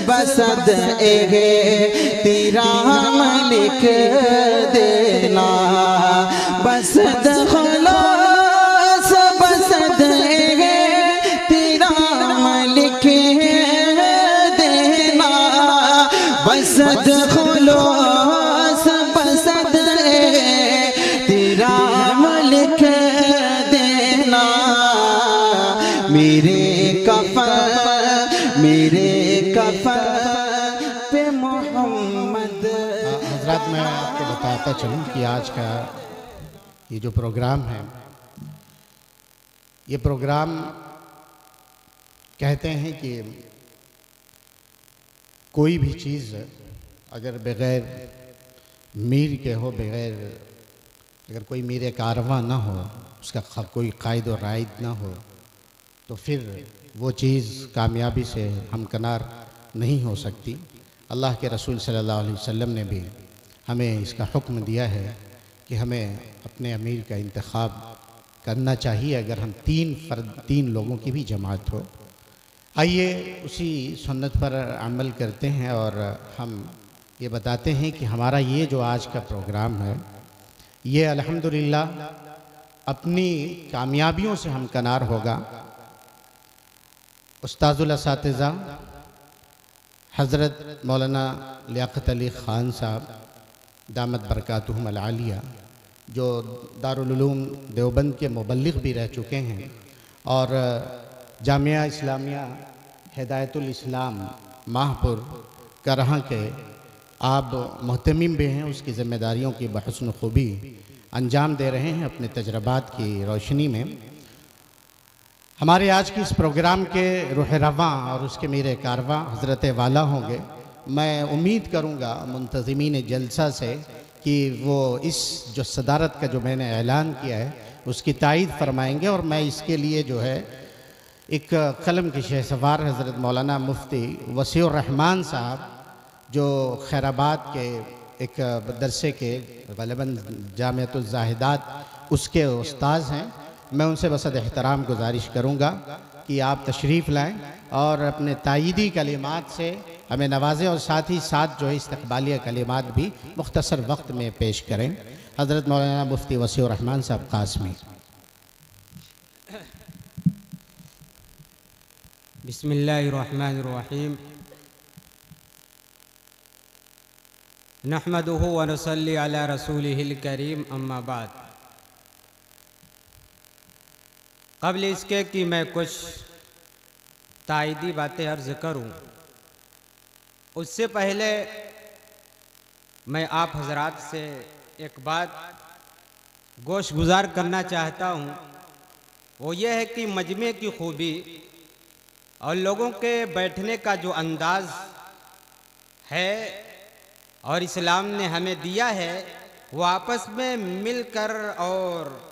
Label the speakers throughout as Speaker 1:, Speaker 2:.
Speaker 1: बसद तेरा लिख देना बसद खुलास बसद तेरा लिख देना बसद खुलास बसद तेरा लिख देना मेरे कफन पे मोहम्मद।
Speaker 2: हज़रात, मैं आपको बताता चलूँ कि आज का ये जो प्रोग्राम है, ये प्रोग्राम कहते हैं कि कोई भी चीज़ अगर बग़ैर मीर के हो, बग़ैर अगर कोई मीर कारवां ना हो, उसका कोई कायद और राइद ना हो, तो फिर वो चीज़ कामयाबी से हमकनार नहीं हो सकती। अल्लाह के रसूल सल्लल्लाहु अलैहि वसल्लम ने भी हमें इसका हुक्म दिया है कि हमें अपने अमीर का इंतखाब करना चाहिए अगर हम तीन लोगों की भी जमात हो। आइए उसी सुन्नत पर अमल करते हैं और हम ये बताते हैं कि हमारा ये जो आज का प्रोग्राम है, ये अल्हम्दुलिल्लाह अपनी कामयाबियों से हमकनार होगा। उस्ताजुल असातिज़ा हज़रत मौलाना लियाक़त अली ख़ान साहब दामत बरकातुहुम अल आलिया, जो दारुल उलूम देवबंद के मुबल्लिग़ भी रह चुके हैं और जामिया इस्लामिया हिदायतुल इस्लाम माहपुर करहा के आप मोहतमिम भी हैं, उसकी ज़िम्मेदारियों की बहस्न खूबी अंजाम दे रहे हैं अपने तजर्बात की रोशनी में। हमारे आज की इस प्रोग्राम के रूह रवां और उसके मीर कारवां हज़रत वाला होंगे। मैं उम्मीद करूँगा मुंतज़िमीन जलसा से कि वो इस जो सदारत का जो मैंने ऐलान किया है उसकी तायीद फरमाएंगे और मैं इसके लिए जो है एक कलम के शहसवार हज़रत मौलाना मुफ्ती वसीउर रहमान साहब, जो खैराबाद के एक मदरसे के ग़ालिबन जामिअतुल ज़ाहिदात उसके उस्ताद हैं, मैं उनसे बसद एहतराम गुजारिश करूँगा कि आप तशरीफ़ लाएँ और अपने तायीदी कलिमात से हमें नवाजें और साथ ही साथ जो है इस्तक़बालिया कलिमात भी मुख्तसर वक्त में पेश करें। हज़रत मौलाना मुफ्ती वसीउर रहमान साहब क़ासमी।
Speaker 3: बिस्मिल्लाहिर्रहमानिर्रहीम। नहमदुहु व नसल्ली अला रसूलिहिल करीम, अम्मा बाद। क़ब्ल इसके कि मैं कुछ तायीदी बातें अर्ज़ करूँ, उससे पहले मैं आप हज़रात से एक बात गोश गुज़ार करना चाहता हूँ। वो ये है कि मजमे की खूबी और लोगों के बैठने का जो अंदाज़ है और इस्लाम ने हमें दिया है, वो आपस में मिलकर और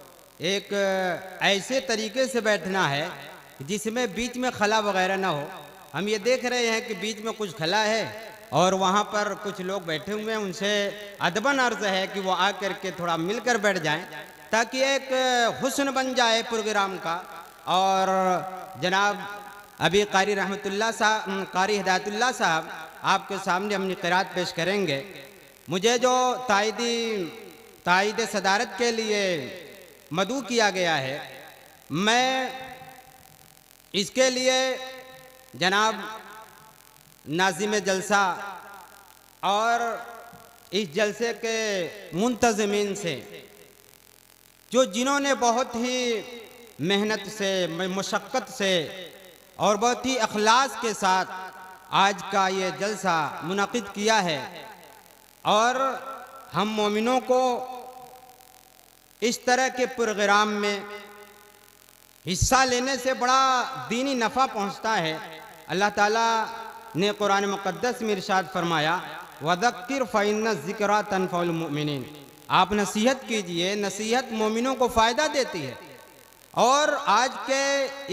Speaker 3: एक ऐसे तरीके से बैठना है जिसमें बीच में खला वगैरह ना हो। हम ये देख रहे हैं कि बीच में कुछ खला है और वहाँ पर कुछ लोग बैठे हुए हैं, उनसे अदबन अर्ज़ है कि वो आकर के थोड़ा मिलकर बैठ जाएं ताकि एक हुस्न बन जाए प्रोग्राम का। और जनाब अभी कारी रहमतुल्लाह साहब, कारी हिदायतुल्लाह साहब आपके सामने अपनी क़िरात पेश करेंगे। मुझे जो तायीद सदारत के लिए मदऊ किया गया है, मैं इसके लिए जनाब नाज़िम जलसा और इस जलसे के मुंतज़मीन से, जो जिन्होंने बहुत ही मेहनत से, मशक्क़त से और बहुत ही अखलास के साथ आज का ये जलसा मुनक़िद किया है, और हम मोमिनों को इस तरह के प्रोग्राम में हिस्सा लेने से बड़ा दीनी नफ़ा पहुँचता है। अल्लाह ताला ने कुरान मुक़द्दस में इरशाद फरमाया, वज़क्किर फ़इन्न ज़िक्रा तनफ़उल मुमिनीन। आप नसीहत कीजिए, नसीहत मोमिनों को फ़ायदा देती है। और आज के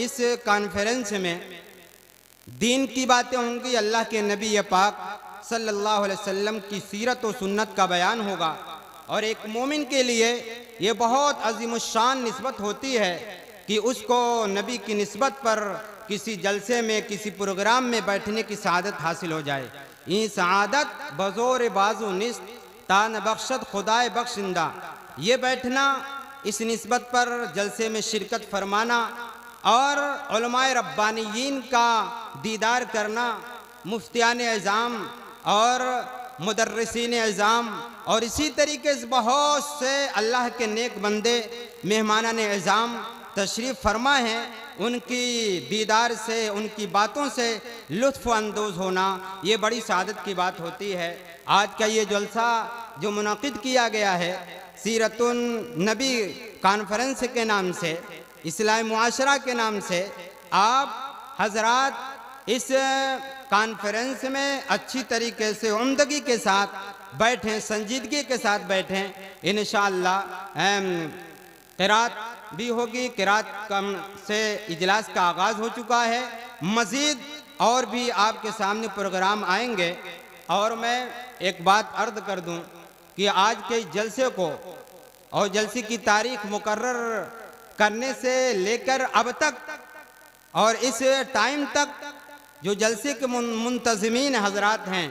Speaker 3: इस कॉन्फ्रेंस में दीन की बातें होंगी, अल्लाह के नबी पाक सल्लल्लाहु अलैहि वसल्लम की सीरत और सुन्नत का बयान होगा। और एक मोमिन के लिए ये बहुत अज़ीमुश्शान निस्बत होती है कि उसको नबी की निस्बत पर किसी जलसे में, किसी प्रोग्राम में बैठने की सआदत हासिल हो जाए। ये सआदत बज़ोर बाजू निस्त तान बख्शत खुदाए बख्शिंदा। ये बैठना, इस निस्बत पर जलसे में शिरकत फरमाना और उलमाए रब्बानियीन का दीदार करना, मुफ्तियान एज़ाम और मुदर्रिसीन एज़ाम और इसी तरीके से बहुत से अल्लाह के नेक बंदे मेहमानान एज़ाम तशरीफ़ फरमा हैं, उनकी दीदार से, उनकी बातों से लुत्फ़ अंदोज़ होना ये बड़ी सआदत की बात होती है। आज का ये जलसा जो मुनाकिद किया गया है सीरतुन नबी कॉन्फ्रेंस के नाम से, इस्लामी मुआशरा के नाम से, आप हजरात इस कॉन्फ्रेंस में अच्छी तरीके से उम्दगी के साथ बैठें, संजीदगी के साथ बैठें। इंशाअल्लाह क़िरात भी होगी, क़िरात कम से इजलास का आगाज़ हो चुका है, मज़ीद और भी आपके सामने प्रोग्राम आएंगे। और मैं एक बात अर्ज़ कर दूं कि आज के जलसे को और जलसे की तारीख मुकर्रर करने से लेकर अब तक और इस टाइम तक जो जलसे के मुंतज़मीन हजरात हैं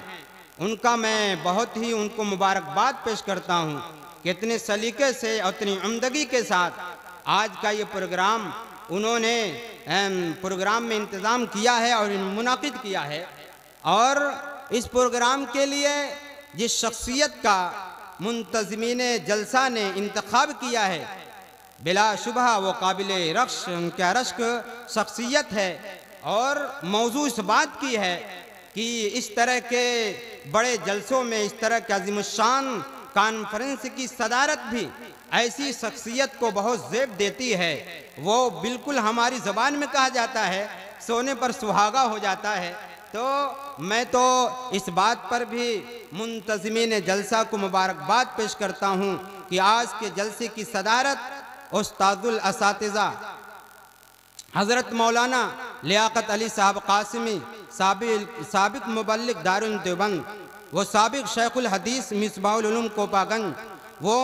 Speaker 3: उनका मैं बहुत ही उनको मुबारकबाद पेश करता हूँ कि इतने सलीके से और इतनी उम्दगी के साथ आज का ये प्रोग्राम उन्होंने प्रोग्राम में इंतज़ाम किया है और मुनाकिद किया है। और इस प्रोग्राम के लिए जिस शख्सियत का मुंतज़मीन जलसा ने इंतखाब किया है, बिलाशुबहा वो काबिल रक्श, उनका रश्क शख्सियत है। और मौजू इस बात की है कि इस तरह के बड़े जलसों में, इस तरह के अज़ीमुश्शान कॉन्फ्रेंस की सदारत भी ऐसी शख्सियत को बहुत ज़ेब देती है। वो बिल्कुल हमारी ज़बान में कहा जाता है सोने पर सुहागा हो जाता है। तो मैं तो इस बात पर भी मुंतज़मीन जलसा को मुबारकबाद पेश करता हूँ कि आज के जलसे की सदारत उस्तादुल असातिज़ा हज़रत मौलाना लियाक़त अली साहब कासिमी, साबिक़ मुबल्लिग़ दारुल देवबंद, वो साबिक़ शेखुल हदीस मिसबाहुल उलूम कोपागंज, वो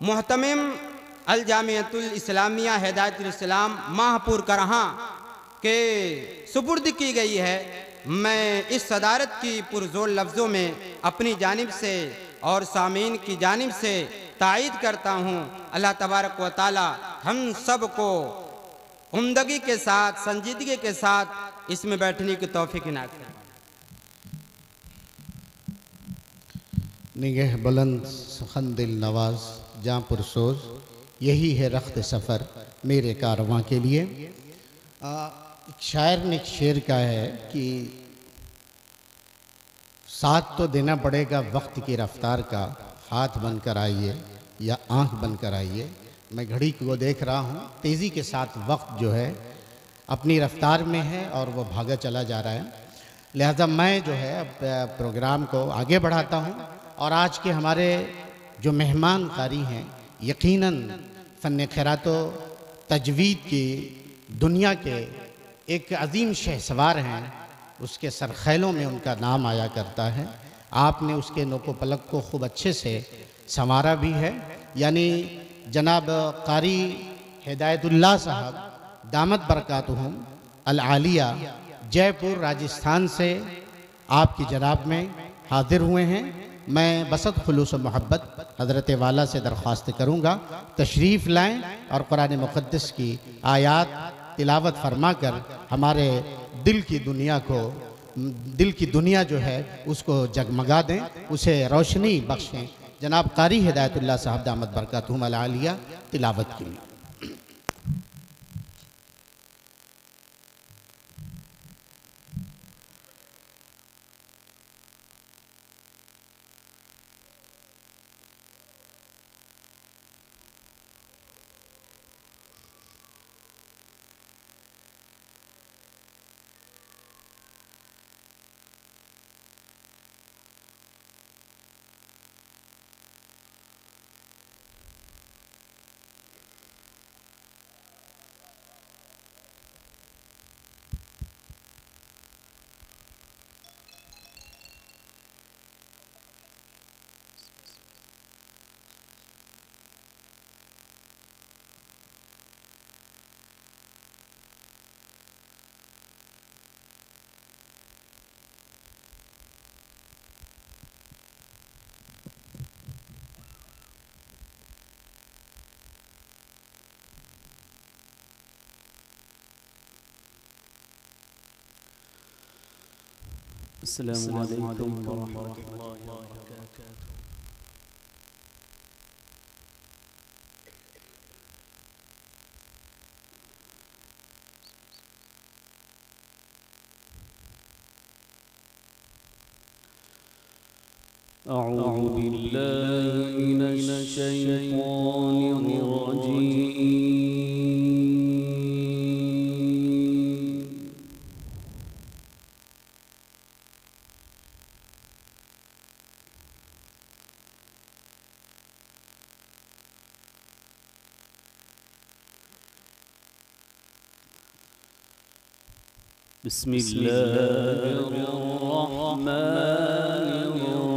Speaker 3: मुहतमिम अल जामियतुल इस्लामिया हिदायतुल इस्लाम माहपुर करहा के सुपुर्द की गई है। मैं इस सदारत की पुरज़ोर लफ्ज़ों में अपनी जानिब से और सामीन की जानिब से तायीद करता हूँ। अल्लाह तबारक व तआला हम सब को उम्दगी के साथ, संजीदगी के साथ इसमें बैठने की तौफीक इनायत करें।
Speaker 2: निगह बुलंद सुखन दिल नवाज जहाँ पुरसोज, यही है रख्त सफ़र मेरे कारवां के लिए। एक शायर ने एक शेर कहा है कि साथ तो देना पड़ेगा वक्त की रफ्तार का, हाथ बन कर आइए या आँख बन कर आइए। मैं घड़ी को देख रहा हूँ, तेज़ी के साथ वक्त जो है अपनी रफ्तार में है और वो भागा चला जा रहा है। लिहाजा मैं जो है अब प्रोग्राम को आगे बढ़ाता हूँ। और आज के हमारे जो मेहमान कारी हैं, यकीनन फ़न क़िरात तजवीद की दुनिया के एक अजीम शहसवार हैं, उसके सरखैलों में उनका नाम आया करता है। आपने उसके नोको पलक को खूब अच्छे से संवारा भी है। यानी जनाब कारी हिदायतुल्लाह साहब दामत बरकातुहुम अल आलिया जयपुर राजस्थान से आपकी जनाब में हाजिर हुए हैं। मैं बसत खुलूस व मोहब्बत हज़रत वाला से दरख्वास्त करूँगा तशरीफ़ लाएँ और कुरान मुक़द्दस की आयात तिलावत फरमा कर हमारे दिल की दुनिया जो है उसको जगमगा दें, उसे रोशनी बख्शें। जनाब कारी हिदायतुल्लाह साहब दामत बरकातुहुम अल आलिया तिलावत की।
Speaker 4: अस्सलामु अलैकुम वरहमतुल्लाहि वबरकातुहू। أعوذ بالله من الشيطان الرجيم. بسم الله الرحمن الرحيم.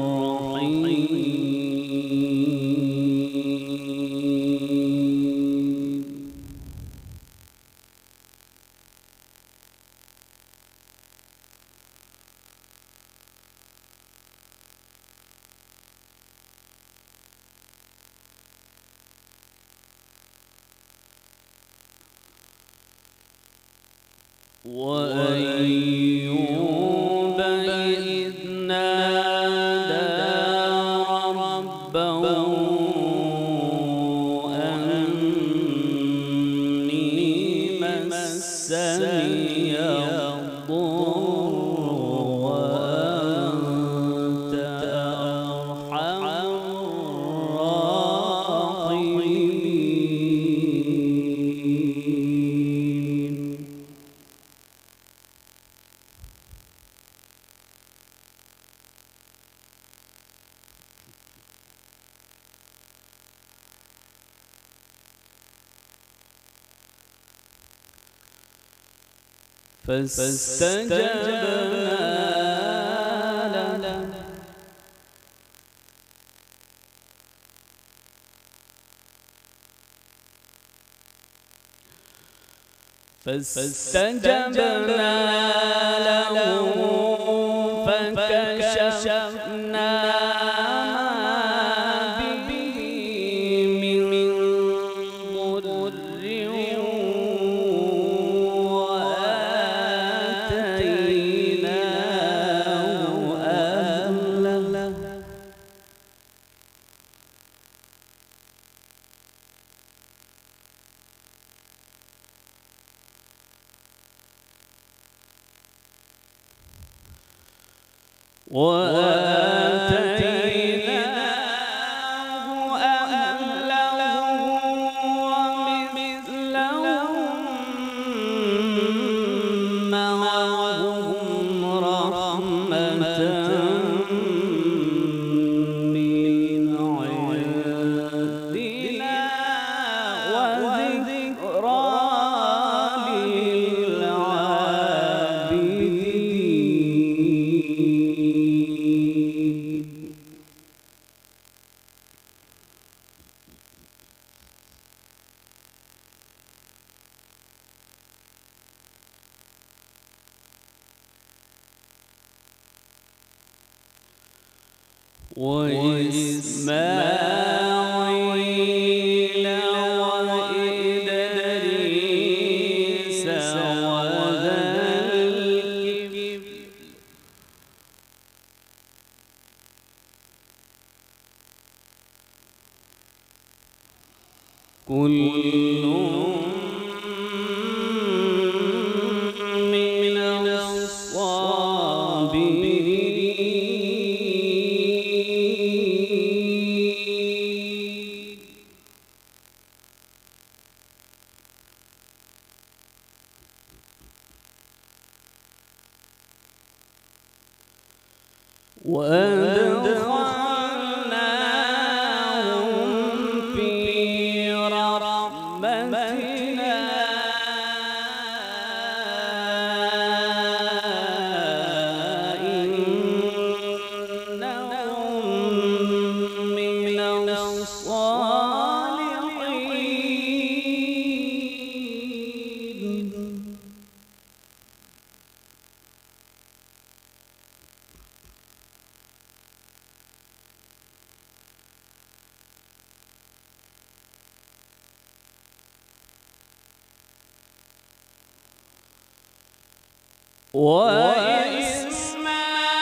Speaker 4: وأيوب إذ نادى ربه أني مسني الضر وأنت أرحم الراحمين. فاستجبنا له فكشفنا ما به من ضر وآتيناه أهله ومثلهم معهم رحمة من عندنا وذكرى للعابدين. وإسماعيل وإدريس وذا الكفل كل من الصابرين. وأدخلناهم في رحمتنا إنهم من الصالحين. وإسماعيل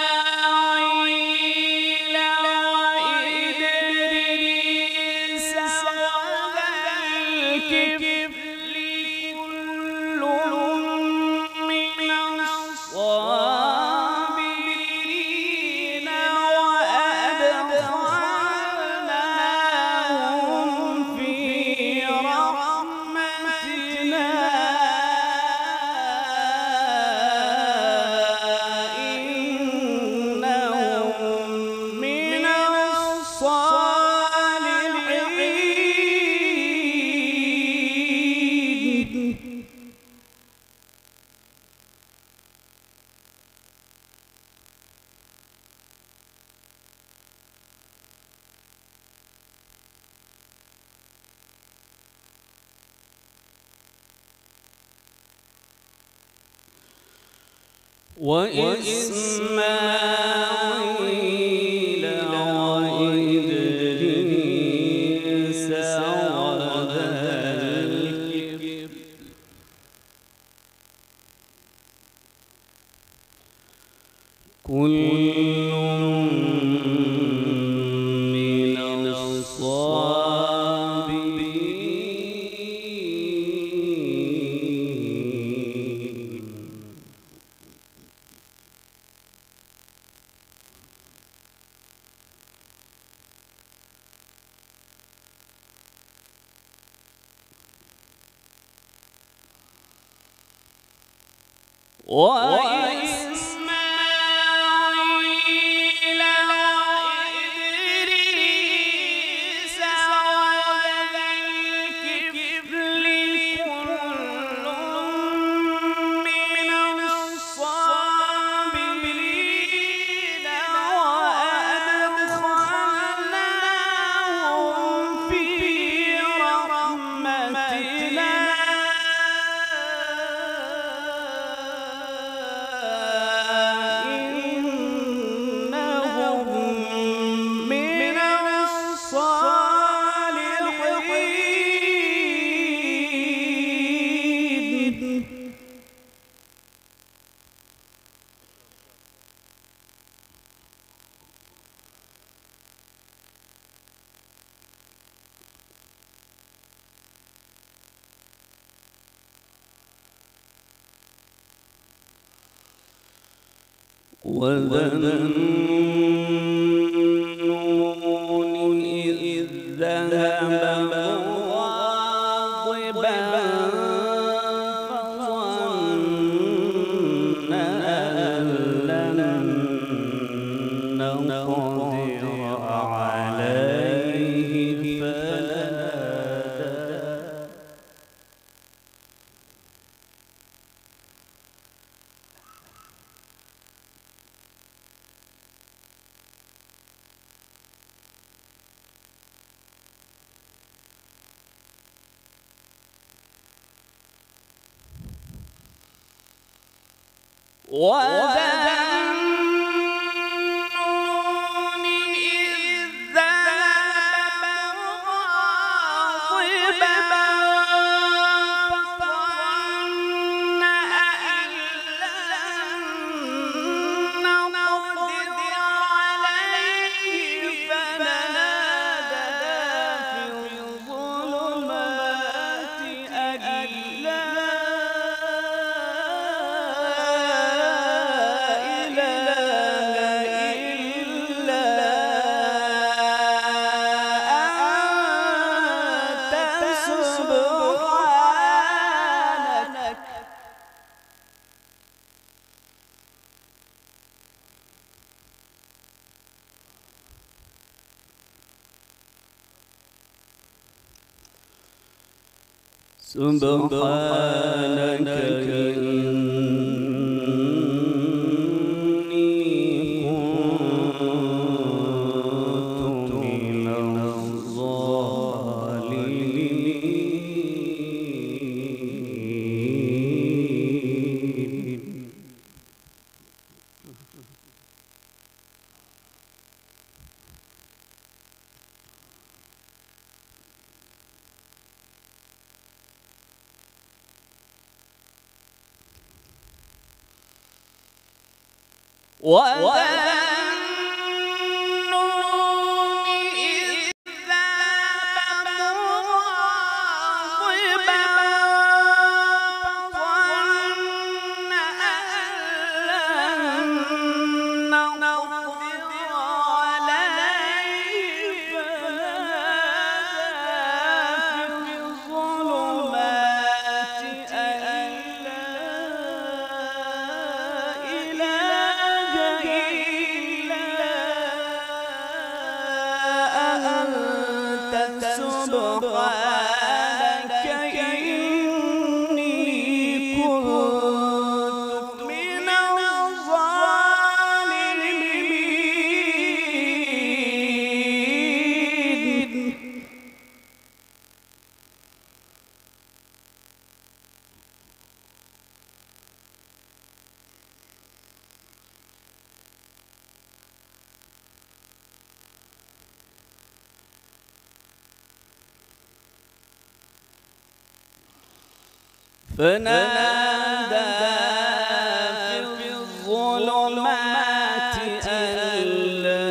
Speaker 4: وإسماعيل وإدريس وذا الكفل كل من الصابرين. وإسماعيل وإدريس وذا الكفل كل من الصابرين وأدخلناهم في رحمتنا إنهم من الصالحين. وذا النون إذ ذهب مغاضبا فظن أن لن نقدر عليه فنادى وذا النون إذ ذهب مغاضبا فظن أن لن نقدر عليه فنادى في الظلمات أن لا سبحانك إني كنت من الظالمين. وذا النون إذ ذهب مغاضبا فظن أن لن نقدر عليه فنادى في الظلمات أن لا إله فنادى في الظلمات أن لا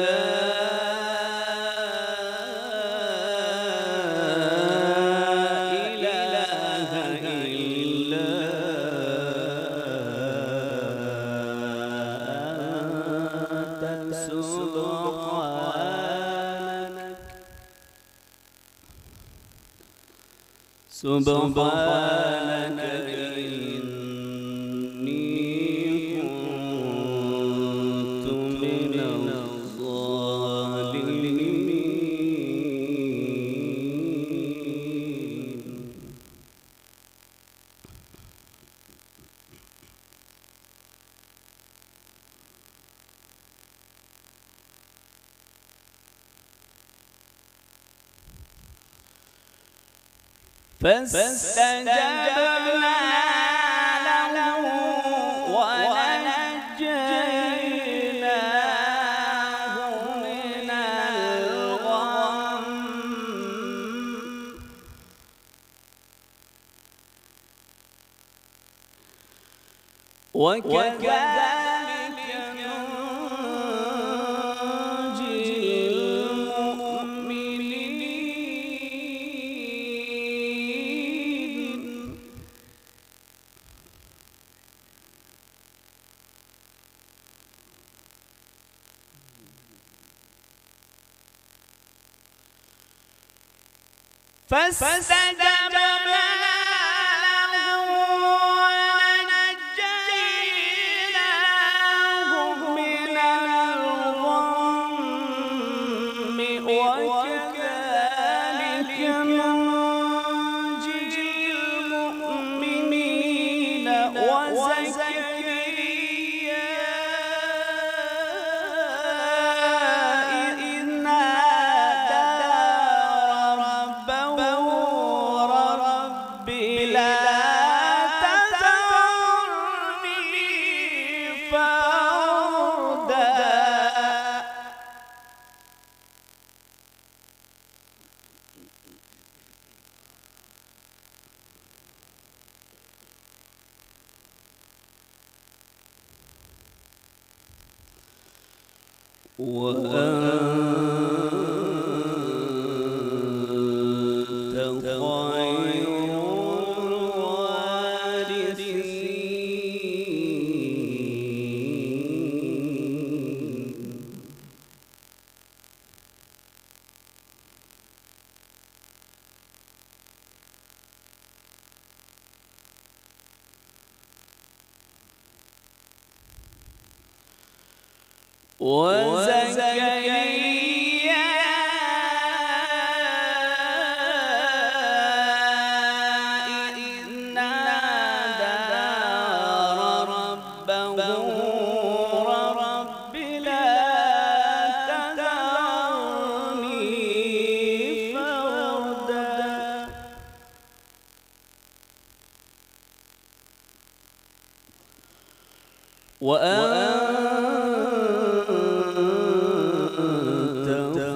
Speaker 4: إله إلا أنت سبحانك إني كنت من الظالمين. فاستجبنا له ونجيناه من الغم وكذلك ننجي المؤمنين. فاستجبنا له ونجيناه من الغم وكذلك ننجي المؤمنين. وزكريا إذ نادى ربه رب لا تذرني فردا. وأنت خير الوارثين. وزكريا إذ نادى ربه رب لا تذرني فردا. وأنت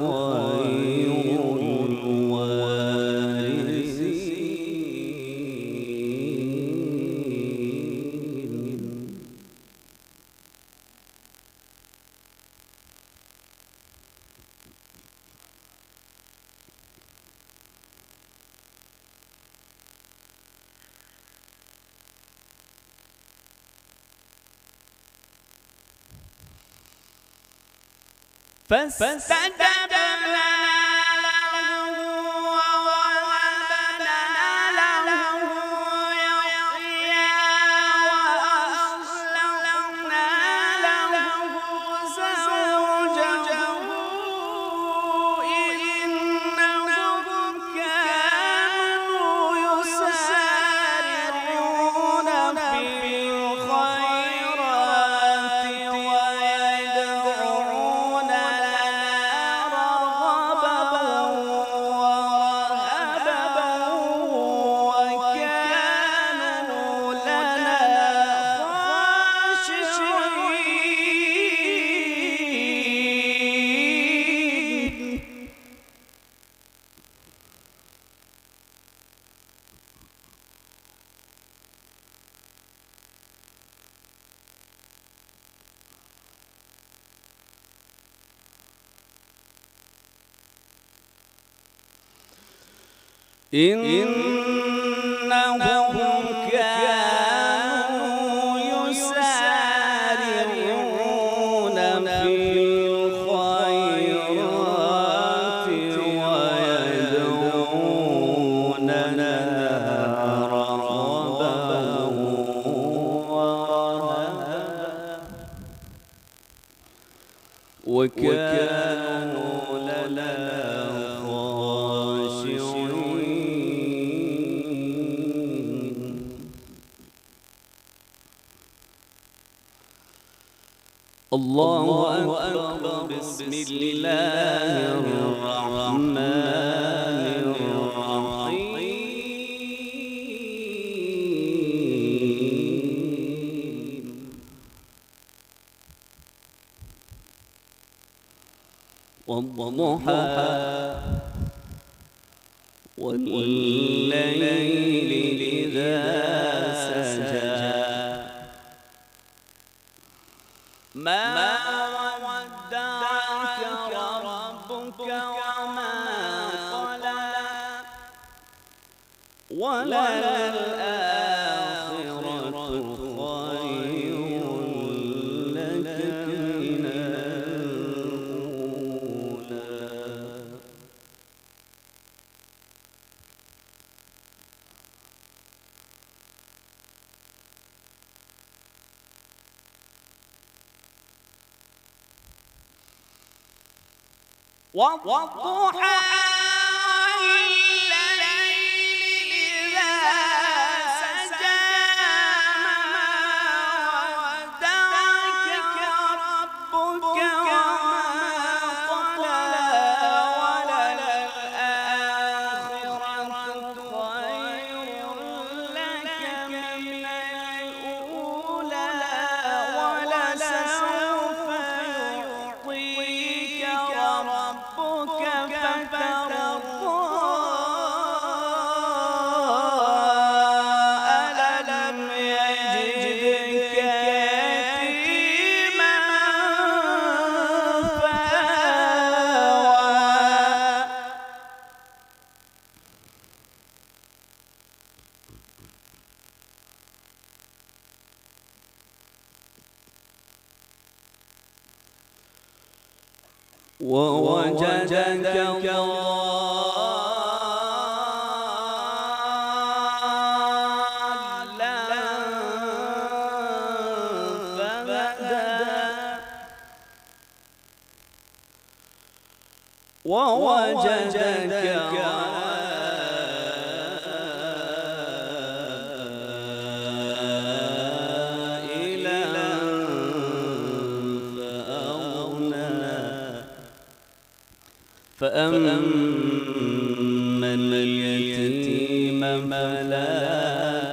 Speaker 4: خير الوارثين. فاستجبنا له ووهبنا له يحيى وأصلحنا له زوجه إنهم كانوا يسارعون في الخيرات ويدعوننا رغبا إنهم كانوا يسارعون في الخيرات ويدعوننا رغبا ورهبا وكانوا لنا الله أكبر. بسم الله الرحمن الرحيم. والضحى والليل إذا سجى ما ودعك ربك وما قلى وللآخرة خير لك من الأولى. والضحى والليل إذا سجى ما ودعك ربك وما قلى وللآخرة خير لك من الأولى ولسوف يعطيك ربك فترضى. ألم يجدك يتيما فآوى ووجدك ضالا فهدى ووجدك عائلا فأما اليتيم فلا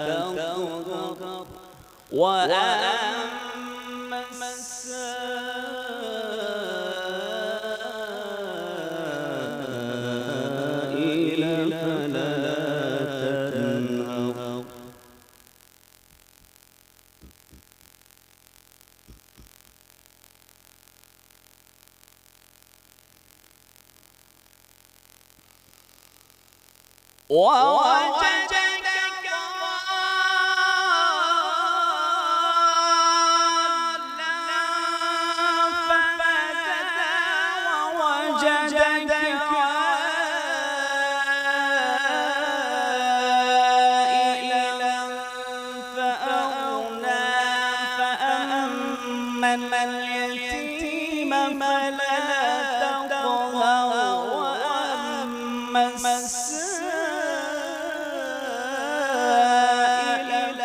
Speaker 4: تقهر وأما السائل فلا تنهر. ووجدك ضالا فهدى ووجدك عائلا فأغنى فأما اليتيم فلا تقهر وأما السائل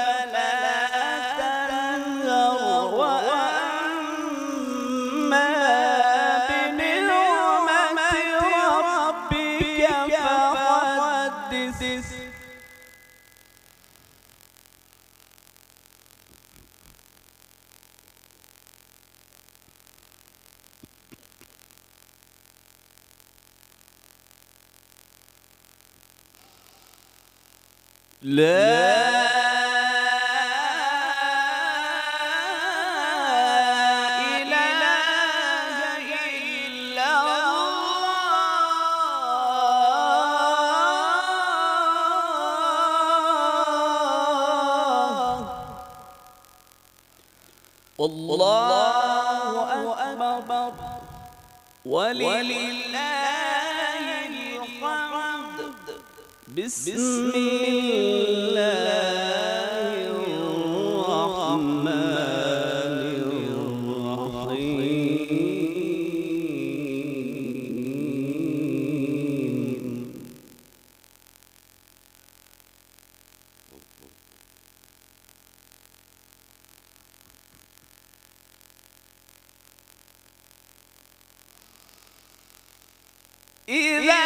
Speaker 4: فلا تنهر وأما بنعمة ربك فحدث. لا إله إلا الله الله أكبر ولله الحمد. بسم الله الرحمن الرحيم. إذا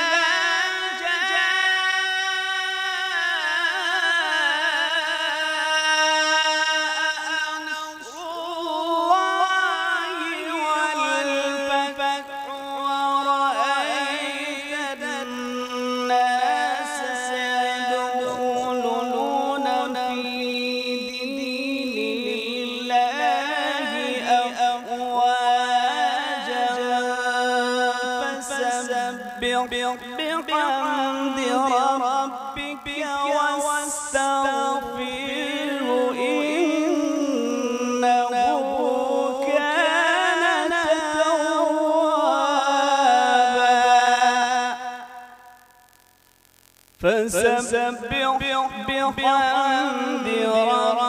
Speaker 4: بحمد ربك واستغفره إنه كان توابا. فسبح بحمد ربك